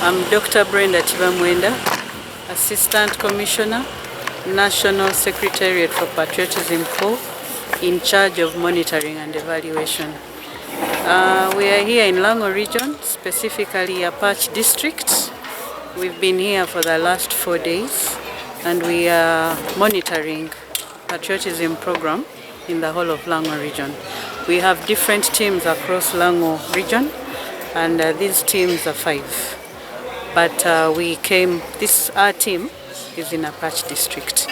I'm Dr. Brenda Chibamwenda, Assistant Commissioner, National Secretariat for Patriotism Corps, in charge of monitoring and evaluation. We are here in Lango region, specifically Apache district. We've been here for the last 4 days and we are monitoring patriotism program in the whole of Lango region. We have different teams across Lango region and these teams are 5. But our team is in Apache district.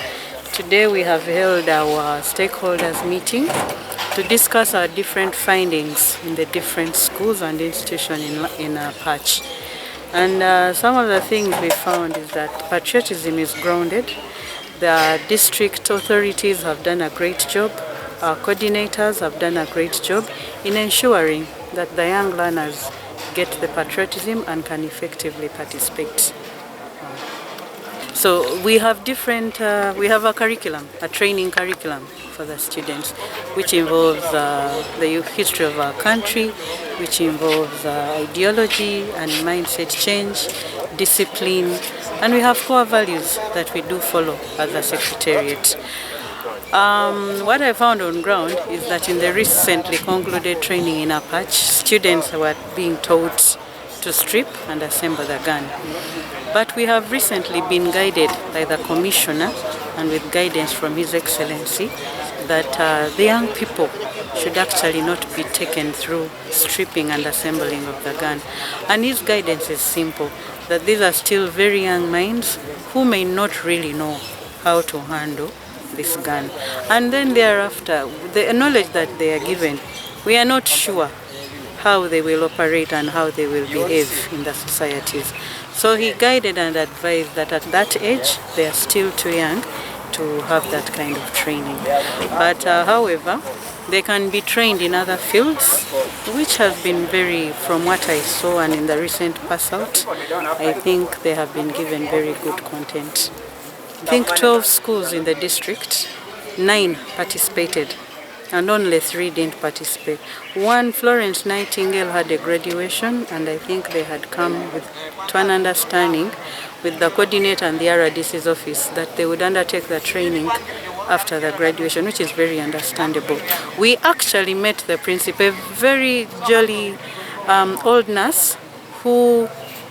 Today we have held our stakeholders meeting to discuss our different findings in the different schools and institutions in Apache. And some of the things we found is that patriotism is grounded. The district authorities have done a great job. Our coordinators have done a great job in ensuring that the young learners get the patriotism and can effectively participate. So we have we have a curriculum, a training curriculum for the students, which involves the history of our country, which involves ideology and mindset change, discipline, and we have core values that we do follow as a secretariat. What I found on ground is that in the recently concluded training in Apache, students were being taught to strip and assemble the gun. But we have recently been guided by the Commissioner and with guidance from His Excellency that the young people should actually not be taken through stripping and assembling of the gun. And his guidance is simple, that these are still very young minds who may not really know how to handle this gun. And then thereafter, the knowledge that they are given, we are not sure how they will operate and how they will behave in the societies. So he guided and advised that at that age, they are still too young to have that kind of training. But however, they can be trained in other fields, which has been from what I saw and in the recent pass out, I think they have been given very good content. I think 12 schools in the district, 9 participated and only 3 didn't participate. One, Florence Nightingale, had a graduation and I think they had come to an understanding with the coordinator and the RDC's office that they would undertake the training after the graduation, which is very understandable. We actually met the principal, a very jolly old nurse who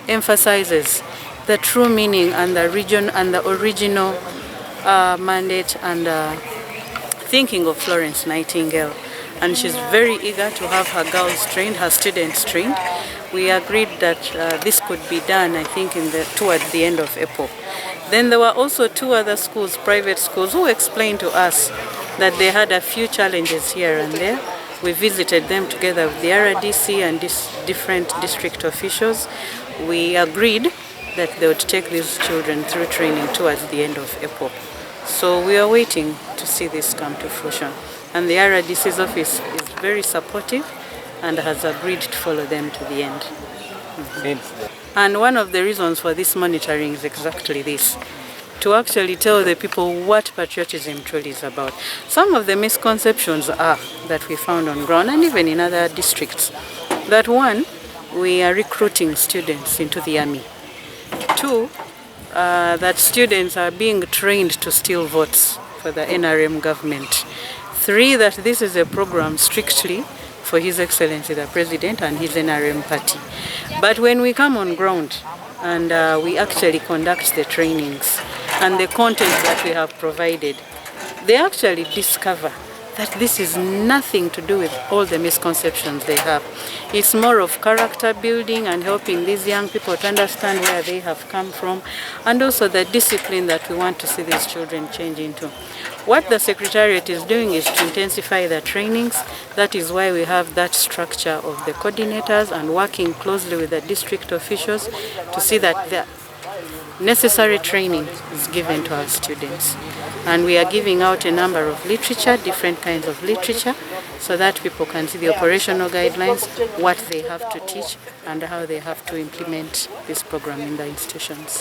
emphasizes the true meaning and the region and the original mandate and thinking of Florence Nightingale. And she's very eager to have her girls trained, her students trained. We agreed that this could be done, I think, towards the end of April. Then there were also 2 other schools, private schools, who explained to us that they had a few challenges here and there. We visited them together with the RDC and different district officials. We agreed that they would take these children through training towards the end of April. So we are waiting to see this come to fruition. And the RDC's office is very supportive and has agreed to follow them to the end. And one of the reasons for this monitoring is exactly this, to actually tell the people what patriotism truly is about. Some of the misconceptions are that we found on ground and even in other districts. That 1, we are recruiting students into the army. 2, that students are being trained to steal votes for the NRM government. 3, that this is a program strictly for His Excellency the President and his NRM party. But when we come on ground and we actually conduct the trainings and the content that we have provided, they actually discover that this is nothing to do with all the misconceptions they have. It's more of character building and helping these young people to understand where they have come from and also the discipline that we want to see these children change into. What the Secretariat is doing is to intensify the trainings. That is why we have that structure of the coordinators and working closely with the district officials to see that the necessary training is given to our students. And we are giving out a number of literature, different kinds of literature, so that people can see the operational guidelines, what they have to teach, and how they have to implement this program in the institutions.